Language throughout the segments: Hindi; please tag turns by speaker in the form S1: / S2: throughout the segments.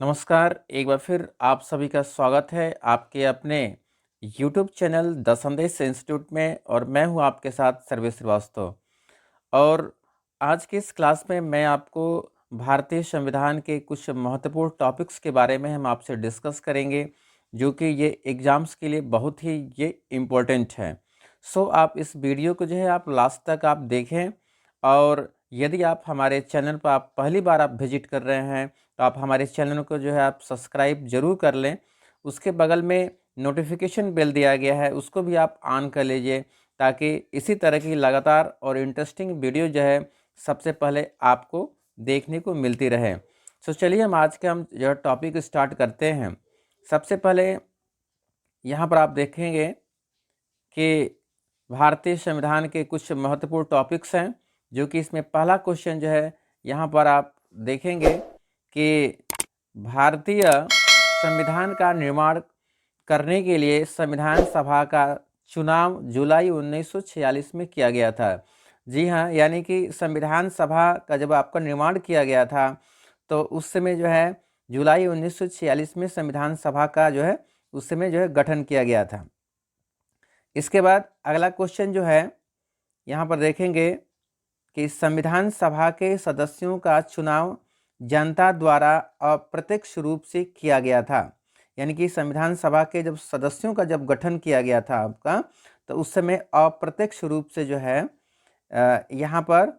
S1: नमस्कार, एक बार फिर आप सभी का स्वागत है आपके अपने YouTube चैनल द संदेश इंस्टीट्यूट में और मैं हूं आपके साथ सर्वेश श्रीवास्तव। और आज की इस क्लास में मैं आपको भारतीय संविधान के कुछ महत्वपूर्ण टॉपिक्स के बारे में हम आपसे डिस्कस करेंगे, जो कि ये एग्ज़ाम्स के लिए बहुत ही ये इम्पोर्टेंट है। सो आप इस वीडियो को जो है आप लास्ट तक आप देखें। और यदि आप हमारे चैनल पर आप पहली बार आप विजिट कर रहे हैं तो आप हमारे चैनल को जो है आप सब्सक्राइब ज़रूर कर लें। उसके बगल में नोटिफिकेशन बेल दिया गया है, उसको भी आप ऑन कर लीजिए, ताकि इसी तरह की लगातार और इंटरेस्टिंग वीडियो जो है सबसे पहले आपको देखने को मिलती रहे। सो चलिए हम जो टॉपिक स्टार्ट करते हैं। सबसे पहले यहाँ पर आप देखेंगे कि भारतीय संविधान के कुछ महत्वपूर्ण टॉपिक्स हैं, जो कि इसमें पहला क्वेश्चन जो है यहाँ पर आप देखेंगे कि भारतीय संविधान का निर्माण करने के लिए संविधान सभा का चुनाव जुलाई 1946 में किया गया था। जी हाँ, यानी कि संविधान सभा का जब आपका निर्माण किया गया था तो उस समय जो है जुलाई 1946 में संविधान सभा का जो है उस समय जो है गठन किया गया था। इसके बाद अगला क्वेश्चन जो है यहाँ पर देखेंगे कि संविधान सभा के सदस्यों का चुनाव जनता द्वारा अप्रत्यक्ष रूप से किया गया था। यानी कि संविधान सभा के जब सदस्यों का जब गठन किया गया था आपका, तो उस समय अप्रत्यक्ष रूप से जो है यहाँ पर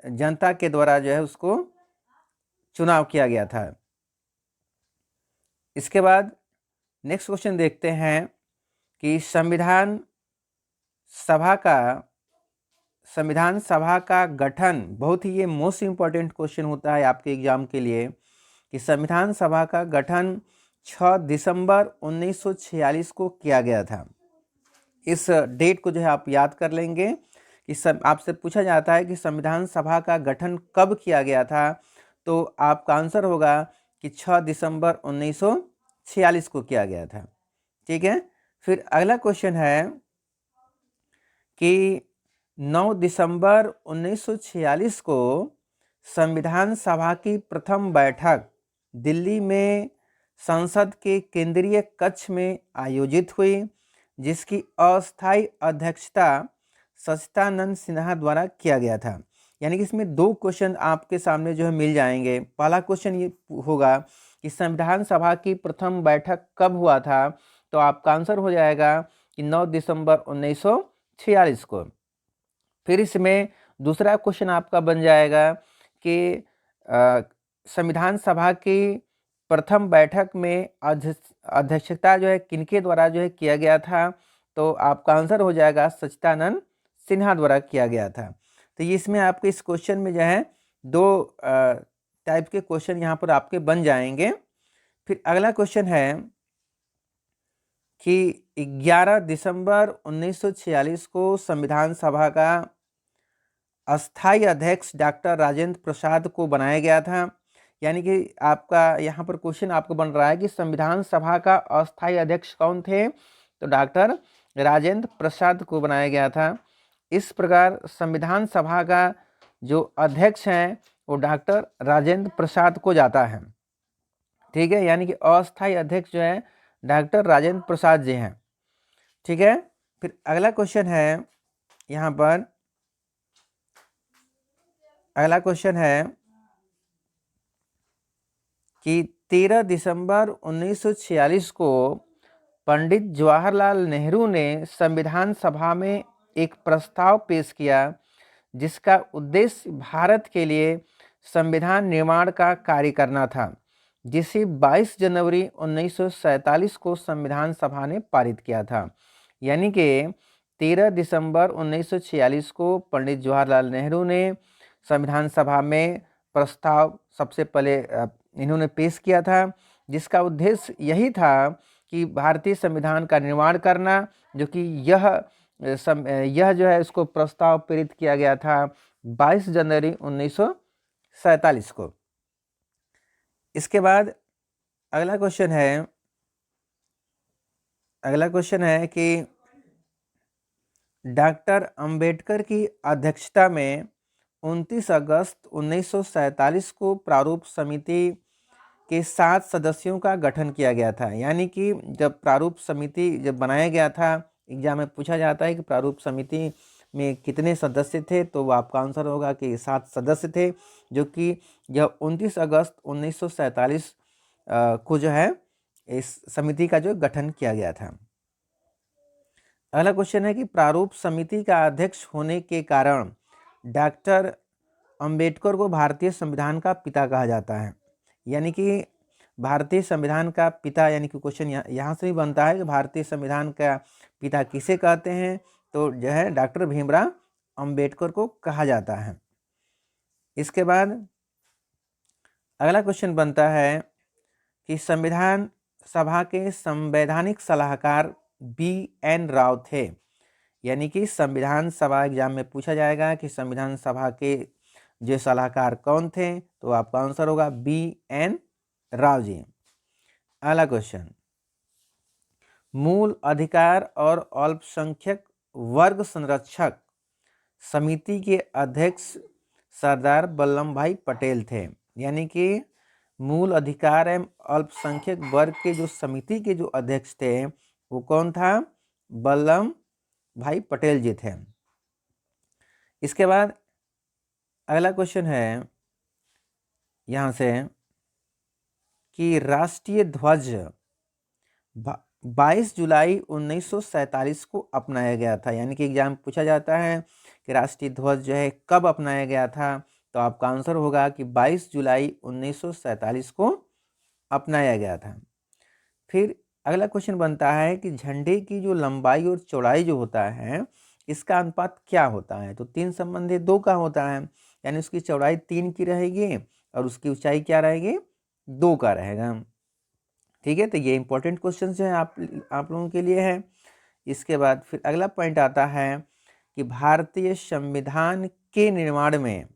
S1: जनता के द्वारा जो है उसको चुनाव किया गया था। इसके बाद नेक्स्ट क्वेश्चन देखते हैं कि संविधान सभा का गठन, बहुत ही ये मोस्ट इम्पॉर्टेंट क्वेश्चन होता है आपके एग्जाम के लिए, कि संविधान सभा का गठन 6 दिसंबर 1946 को किया गया था। इस डेट को जो है आप याद कर लेंगे कि आपसे पूछा जाता है कि संविधान सभा का गठन कब किया गया था, तो आपका आंसर होगा कि 6 दिसंबर 1946 को किया गया था। ठीक है। फिर अगला क्वेश्चन है कि 9 दिसंबर 1946 को संविधान सभा की प्रथम बैठक दिल्ली में संसद के केंद्रीय कक्ष में आयोजित हुई, जिसकी अस्थायी अध्यक्षता सच्चिदानंद सिन्हा द्वारा किया गया था। यानी कि इसमें दो क्वेश्चन आपके सामने जो है मिल जाएंगे। पहला क्वेश्चन ये होगा कि संविधान सभा की प्रथम बैठक कब हुआ था, तो आपका आंसर हो जाएगा कि 9 दिसंबर 1946 को। फिर इसमें दूसरा क्वेश्चन आपका बन जाएगा कि संविधान सभा की प्रथम बैठक में अध्यक्षता जो है किनके द्वारा जो है किया गया था, तो आपका आंसर हो जाएगा सच्चिदानंद सिन्हा द्वारा किया गया था। तो ये इसमें आपके इस क्वेश्चन में जो है दो टाइप के क्वेश्चन यहाँ पर आपके बन जाएंगे। फिर अगला क्वेश्चन है कि 11 दिसंबर 1946 को संविधान सभा का अस्थायी अध्यक्ष डॉक्टर राजेंद्र प्रसाद को बनाया गया था। यानी कि आपका यहाँ पर क्वेश्चन आपको बन रहा है कि संविधान सभा का अस्थायी अध्यक्ष कौन थे, तो डॉक्टर राजेंद्र प्रसाद को बनाया गया था। इस प्रकार संविधान सभा का जो अध्यक्ष हैं वो डॉक्टर राजेंद्र प्रसाद को जाता है। ठीक है, यानी कि अस्थायी अध्यक्ष जो है डॉक्टर राजेंद्र प्रसाद जी हैं। ठीक है। फिर अगला क्वेश्चन है यहाँ पर, अगला क्वेश्चन है कि 13 दिसंबर 1946 को पंडित जवाहरलाल नेहरू ने संविधान सभा में एक प्रस्ताव पेश किया, जिसका उद्देश्य भारत के लिए संविधान निर्माण का कार्य करना था, जिसे 22 जनवरी 1947 को संविधान सभा ने पारित किया था। यानी कि 13 दिसंबर 1946 को पंडित जवाहरलाल नेहरू ने संविधान सभा में प्रस्ताव सबसे पहले इन्होंने पेश किया था, जिसका उद्देश्य यही था कि भारतीय संविधान का निर्माण करना, जो कि यह जो है इसको प्रस्ताव प्रेरित किया गया था 22 जनवरी 1947 को। इसके बाद अगला क्वेश्चन है कि डॉक्टर अंबेडकर की अध्यक्षता में 29 अगस्त 1947 को प्रारूप समिति के 7 सदस्यों का गठन किया गया था। यानी कि जब प्रारूप समिति जब बनाया गया था, एग्जाम में पूछा जाता है कि प्रारूप समिति में कितने सदस्य थे, तो वो आपका आंसर होगा कि 7 सदस्य थे, जो कि यह 29 अगस्त 1947 को जो है इस समिति का जो गठन किया गया था। अगला क्वेश्चन है कि प्रारूप समिति का अध्यक्ष होने के कारण डॉक्टर अंबेडकर को भारतीय संविधान का पिता कहा जाता है। यानी कि भारतीय संविधान का पिता, यानी कि क्वेश्चन यहाँ से भी बनता है कि भारतीय संविधान का पिता किसे कहते हैं, तो जो है डॉक्टर भीमराव अंबेडकर को कहा जाता है। इसके बाद अगला क्वेश्चन बनता है कि संविधान सभा के संवैधानिक सलाहकार BN राव थे। यानी कि संविधान सभा एग्जाम में पूछा जाएगा कि संविधान सभा के जो सलाहकार कौन थे, तो आपका आंसर होगा BN राव जी। अगला क्वेश्चन, मूल अधिकार और अल्पसंख्यक वर्ग संरक्षक समिति के अध्यक्ष सरदार वल्लभ भाई पटेल थे। यानी कि मूल अधिकार एवं अल्पसंख्यक वर्ग के जो समिति के जो अध्यक्ष थे वो कौन था? वल्लभ भाई पटेल जी थे। इसके बाद अगला क्वेश्चन है यहाँ से कि राष्ट्रीय ध्वज 22 जुलाई 1947 को अपनाया गया था। यानी कि एग्जाम पूछा जाता है कि राष्ट्रीय ध्वज जो है कब अपनाया गया था, तो आपका आंसर होगा कि 22 जुलाई 1947 को अपनाया गया था। फिर अगला क्वेश्चन बनता है कि झंडे की जो लंबाई और चौड़ाई जो होता है इसका अनुपात क्या होता है, तो 3:2 का होता है। यानी उसकी चौड़ाई 3 की रहेगी और उसकी ऊंचाई क्या रहेगी? 2 का रहेगा। ठीक है, तो ये इंपॉर्टेंट क्वेश्चन जो है आप लोगों के लिए है। इसके बाद फिर अगला पॉइंट आता है कि भारतीय संविधान के निर्माण में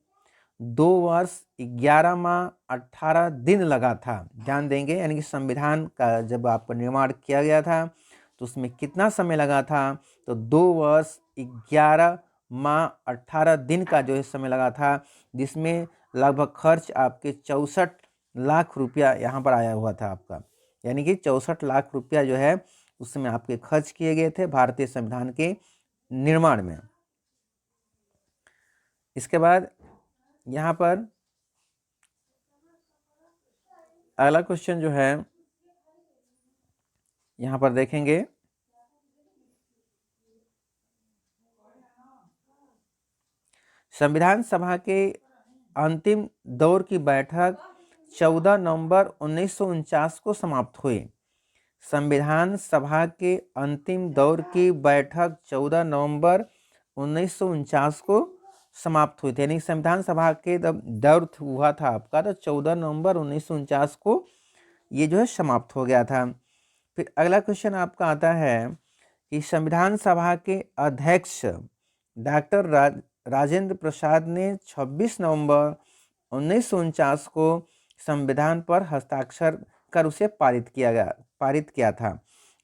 S1: 2 वर्ष 11 माह 18 दिन लगा था। ध्यान देंगे, यानी कि संविधान का जब आपका निर्माण किया गया था तो उसमें कितना समय लगा था, तो 2 वर्ष 11 माह 18 दिन का जो है समय लगा था, जिसमें लगभग खर्च आपके 64 लाख रुपया यहाँ पर आया हुआ था आपका। यानी कि 64 लाख रुपया जो है उस समय आपके खर्च किए गए थे भारतीय संविधान के निर्माण में। इसके बाद यहाँ पर अगला क्वेश्चन जो है यहाँ पर देखेंगे, संविधान सभा के अंतिम दौर की बैठक 14 नवंबर 1949 को समाप्त हुई। संविधान सभा के अंतिम दौर की बैठक 14 नवंबर 1949 को समाप्त हुई थी। यानी संविधान सभा के दौर हुआ था आपका, तो 14 नवंबर 1949 को ये जो है समाप्त हो गया था। फिर अगला क्वेश्चन आपका आता है कि संविधान सभा के अध्यक्ष डॉक्टर राजेंद्र प्रसाद ने 26 नवंबर 1949 को संविधान पर हस्ताक्षर कर उसे पारित किया था।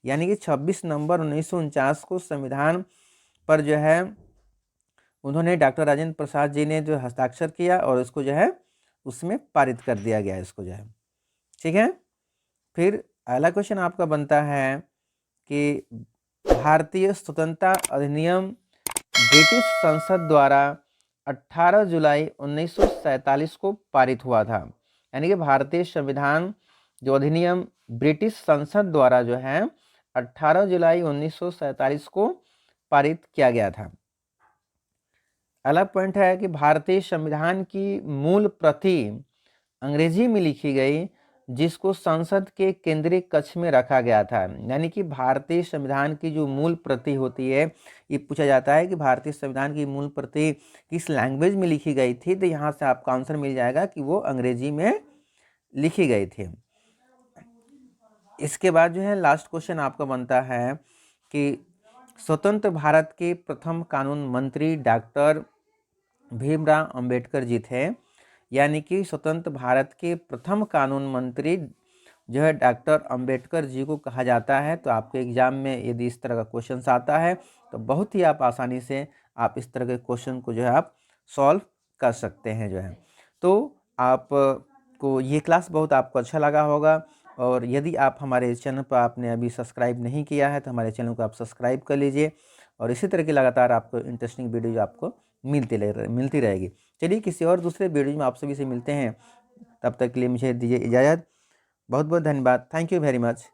S1: यानी कि 26 नवंबर 1949 को संविधान पर जो है उन्होंने डॉक्टर राजेंद्र प्रसाद जी ने जो हस्ताक्षर किया और उसको जो है उसमें पारित कर दिया गया इसको जो है। ठीक है, फिर अगला क्वेश्चन आपका बनता है कि भारतीय स्वतंत्रता अधिनियम ब्रिटिश संसद द्वारा 18 जुलाई 1947 को पारित हुआ था। यानी कि भारतीय संविधान जो अधिनियम ब्रिटिश संसद द्वारा जो है 18 जुलाई 1947 को पारित किया गया था। अगला पॉइंट है कि भारतीय संविधान की मूल प्रति अंग्रेजी में लिखी गई जिसको संसद के केंद्रीय कक्ष में रखा गया था। यानी कि भारतीय संविधान की जो मूल प्रति होती है, ये पूछा जाता है कि भारतीय संविधान की मूल प्रति किस लैंग्वेज में लिखी गई थी, तो यहाँ से आपका आंसर मिल जाएगा कि वो अंग्रेजी में लिखी गई थी। इसके बाद जो है लास्ट क्वेश्चन आपका बनता है कि स्वतंत्र भारत के प्रथम कानून मंत्री डॉक्टर भीमराव अंबेडकर जी थे। यानी कि स्वतंत्र भारत के प्रथम कानून मंत्री जो है डॉक्टर अंबेडकर जी को कहा जाता है। तो आपके एग्जाम में यदि इस तरह का क्वेश्चन आता है तो बहुत ही आप आसानी से आप इस तरह के क्वेश्चन को जो है आप सॉल्व कर सकते हैं जो है। तो आप को ये क्लास बहुत आपको अच्छा लगा होगा। और यदि आप हमारे चैनल पर आपने अभी सब्सक्राइब नहीं किया है तो हमारे चैनल को आप सब्सक्राइब कर लीजिए और इसी तरह की लगातार आपको इंटरेस्टिंग वीडियो आपको मिलती रहेगी। चलिए किसी और दूसरे वीडियो में आप सभी से मिलते हैं, तब तक के लिए मुझे दीजिए इजाज़त। बहुत बहुत धन्यवाद। Thank you very much.